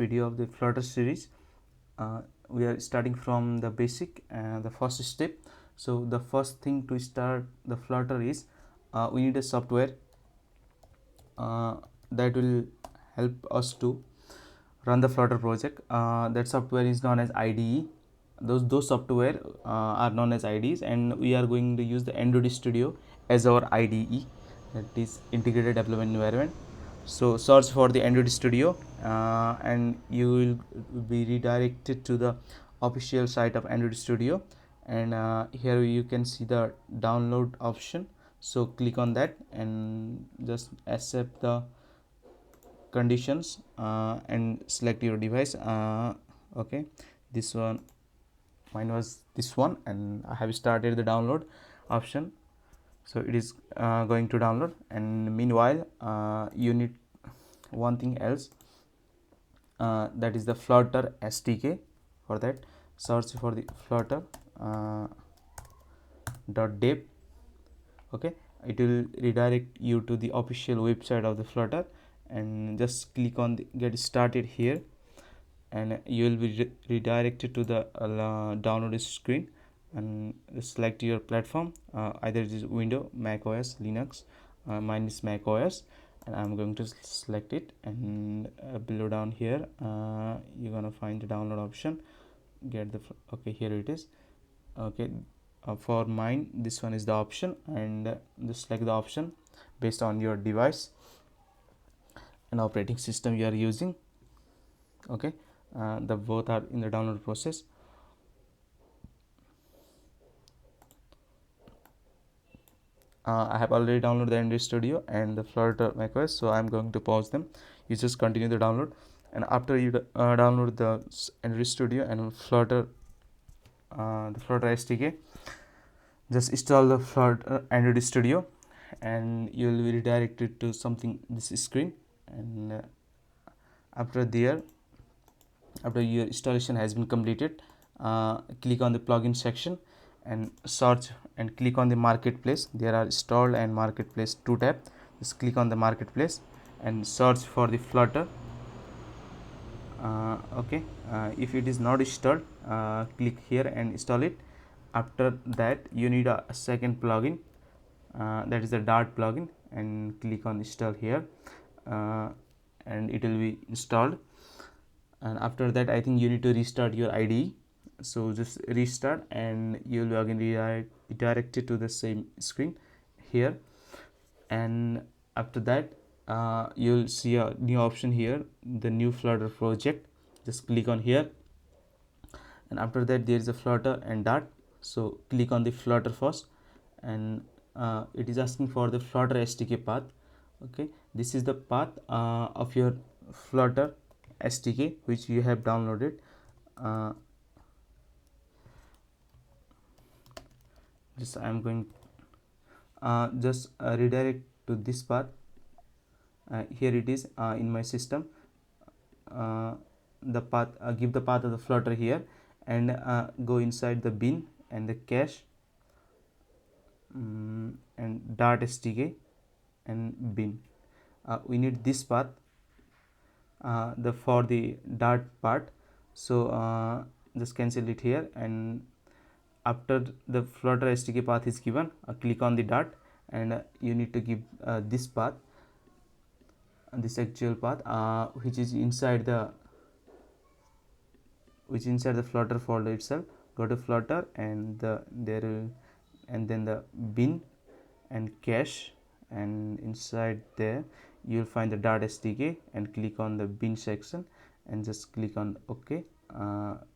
video of the Flutter series. We are starting from the basic and the first step. So the first thing to start the Flutter is we need a software that will help us to run the Flutter project. That software is known as IDE. Those software are known as IDEs, and we are going to use the Android Studio as our IDE, that is integrated development environment. So search for the Android Studio and you will be redirected to the official site of Android Studio, and here you can see the download option. So click on that and just accept the conditions and select your device. Okay, this one, mine was this one, and I have started the download option. So it is going to download, and meanwhile you need one thing else, that is the Flutter SDK. For that, search for the Flutter .dev. okay, it will redirect you to the official website of the Flutter, and just click on the get started here, and you will be redirected to the download screen, and select your platform. Either it is Windows, macOS, Linux. Mine is macOS, and I'm going to select it, and below down here you're gonna find the download option. Get the okay, here it is. Okay, for mine this one is the option, and just select the option based on your device and operating system you are using. Okay, the both are in the download process. I have already downloaded the Android Studio and the Flutter macOS, so I'm going to pause them. You just continue the download, and after you download the Android Studio and Flutter, the Flutter SDK, just install the Flutter Android Studio, and you will be redirected to something this screen. And after your installation has been completed, click on the plugin section and search and click on the marketplace. There are installed and marketplace two tab. Just click on the marketplace and search for the Flutter. Okay, if it is not installed, click here and install it. After that, you need a second plugin, that is the Dart plugin, and click on install here, and it will be installed. And after that, I think you need to restart your IDE. So just restart, and you will be again redirected to the same screen here. And after that, you'll see a new option here, the new Flutter project. Just click on here, and after that there is a Flutter and Dart. So click on the Flutter first, and it is asking for the Flutter SDK path. Okay, this is the path of your Flutter SDK which you have downloaded. Just I am going just redirect to this path. Here it is in my system. The path, give the path of the Flutter here, and go inside the bin and the cache, and Dart SDK and bin. We need this path for the Dart part. So just cancel it here, and after the Flutter SDK path is given, click on the Dart, and you need to give this path, this actual path, which is inside the Flutter folder itself. Go to Flutter, and and then the bin and cache, and inside there you'll find the Dart SDK, and click on the bin section and just click on OK.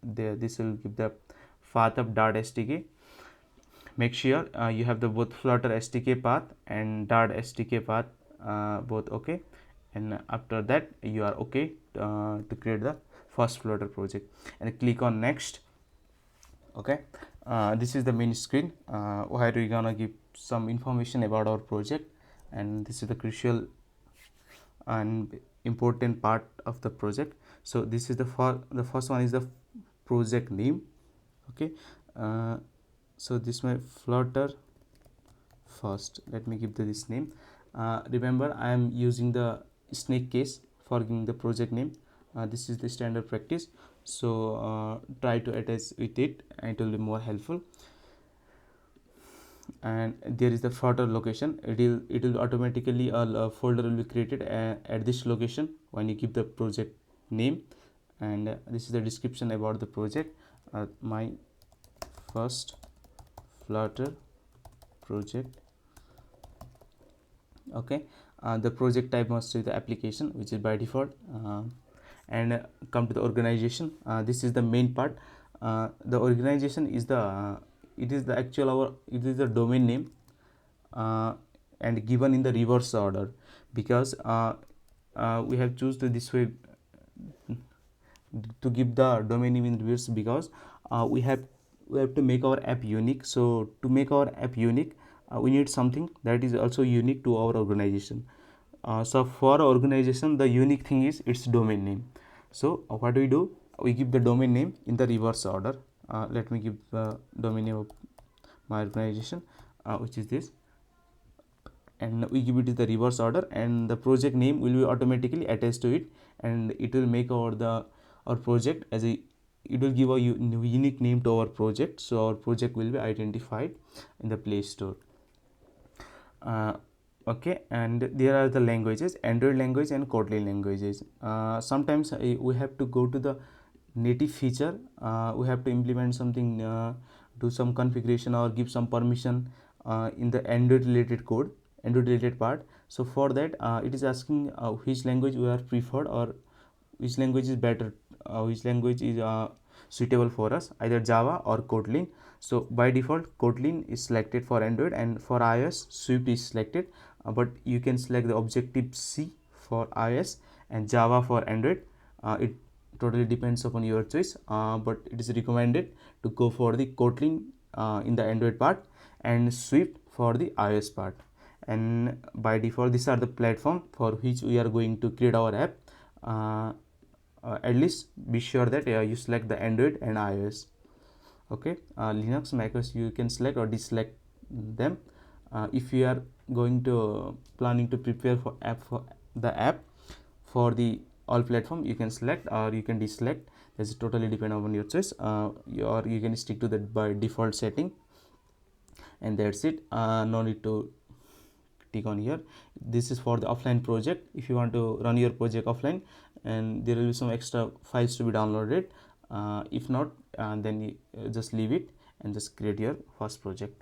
There, this will give the path of Dart SDK. Make sure you have the both Flutter SDK path and Dart SDK path both okay, and after that you are okay to create the first Flutter project, and click on next. Okay, this is the main screen where we're gonna give some information about our project, and this is the crucial and important part of the project. So this is the first one is the project name. Okay, so this my Flutter first. Let me give this name. Remember, I am using the snake case for giving the project name. This is the standard practice, so try to attach with it and it will be more helpful. And there is the Flutter location. It will automatically a folder will be created at this location when you give the project name. And this is the description about the project. My first Flutter project. Okay, the project type must be the application, which is by default. And come to the organization. This is the main part. The organization is the it is the actual it is the domain name, and given in the reverse order, because we have chosen this way to give the domain name in reverse, because we have to make our app unique. So to make our app unique, we need something that is also unique to our organization. So for our organization, the unique thing is its domain name. So what we do, we give the domain name in the reverse order. Let me give the domain name of my organization, which is this, and we give it in the reverse order, and the project name will be automatically attached to it, and it will make our project as a it will give a unique name to our project. So our project will be identified in the Play Store. Okay, and there are the languages: Android language and Kotlin languages. Sometimes we have to go to the native feature. We have to implement something, do some configuration or give some permission in the Android related code, Android related part. So for that, it is asking which language we are preferred, or which language is better, which language is suitable for us, either Java or Kotlin. So by default, Kotlin is selected for Android, and for iOS, Swift is selected. But you can select the Objective C for iOS and Java for Android. It totally depends upon your choice, but it is recommended to go for the Kotlin in the Android part and Swift for the iOS part. And by default, these are the platform for which we are going to create our app. At least be sure that you select the Android and iOS. Okay, Linux, macOS, you can select or deselect them. If you are going to planning to prepare for the app for the all platform, you can select or you can deselect. That's totally depend on your choice. Or you can stick to that by default setting, and that's it. No need to tick on here. This is for the offline project. If you want to run your project offline, and there will be some extra files to be downloaded. If not, then you just leave it and just create your first project.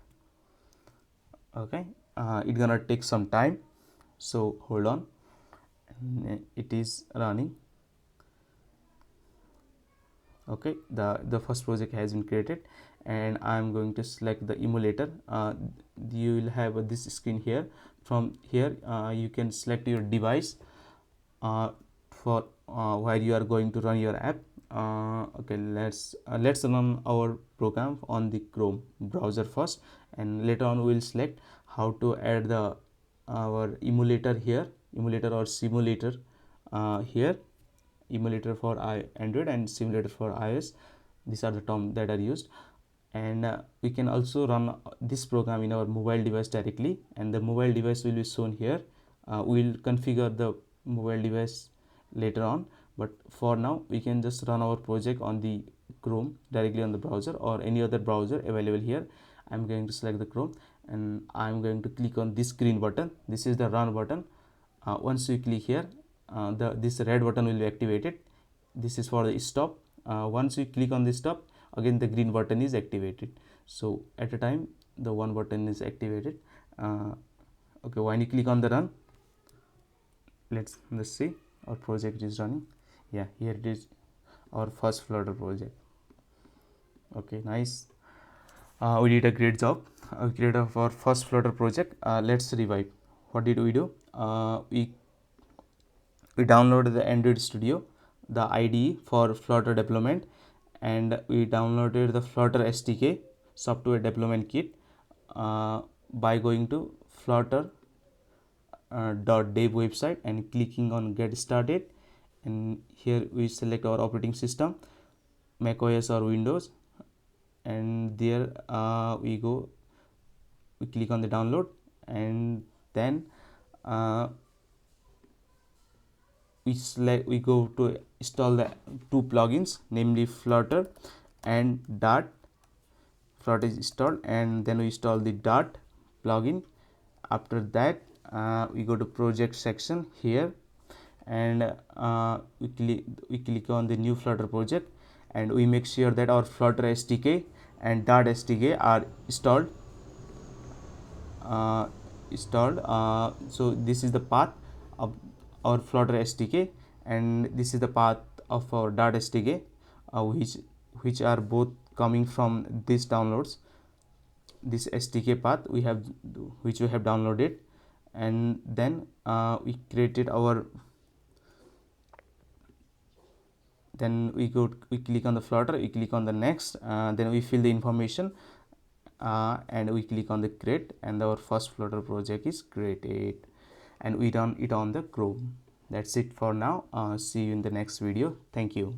Okay, it's gonna take some time, so hold on. It is running. Okay, the first project has been created, and I'm going to select the emulator. You will have this screen here. From here, you can select your device for where you are going to run your app. Okay, let's run our program on the Chrome browser first, and later on we will select how to add the our emulator here, emulator or simulator here. Emulator for Android and simulator for iOS. These are the terms that are used. And we can also run this program in our mobile device directly, and the mobile device will be shown here. We'll configure the mobile device later on, but for now we can just run our project on the Chrome directly on the browser or any other browser available here. I'm going to select the Chrome, and I'm going to click on this green button. This is the run button. Once you click here, this red button will be activated. This is for the stop. Once you click on the stop, again the green button is activated. So at a time the one button is activated. Okay, when you click on the run, let's see our project is running. Yeah, here it is, our first Flutter project. Okay, nice. We did a great job. We created our first Flutter project. Let's revive. What did we do? We downloaded the Android Studio, the IDE for Flutter development, and we downloaded the Flutter SDK software development kit by going to Flutter .dev website and clicking on get started. And here we select our operating system, macOS or Windows, and there we click on the download, and then we go to install the two plugins, namely Flutter and Dart. Flutter is installed, and then we install the Dart plugin. After that, we go to project section here, and we click on the new Flutter project, and we make sure that our Flutter SDK and Dart SDK are uh, so this is the path of our Flutter SDK, and this is the path of our Dart SDK, which are both coming from these downloads, this SDK path which we have downloaded. And then we created our then we click on the Flutter, we click on the next, then we fill the information, and we click on the create, and our first Flutter project is created, and we run it on the Chrome. That's it for now. See you in the next video. Thank you.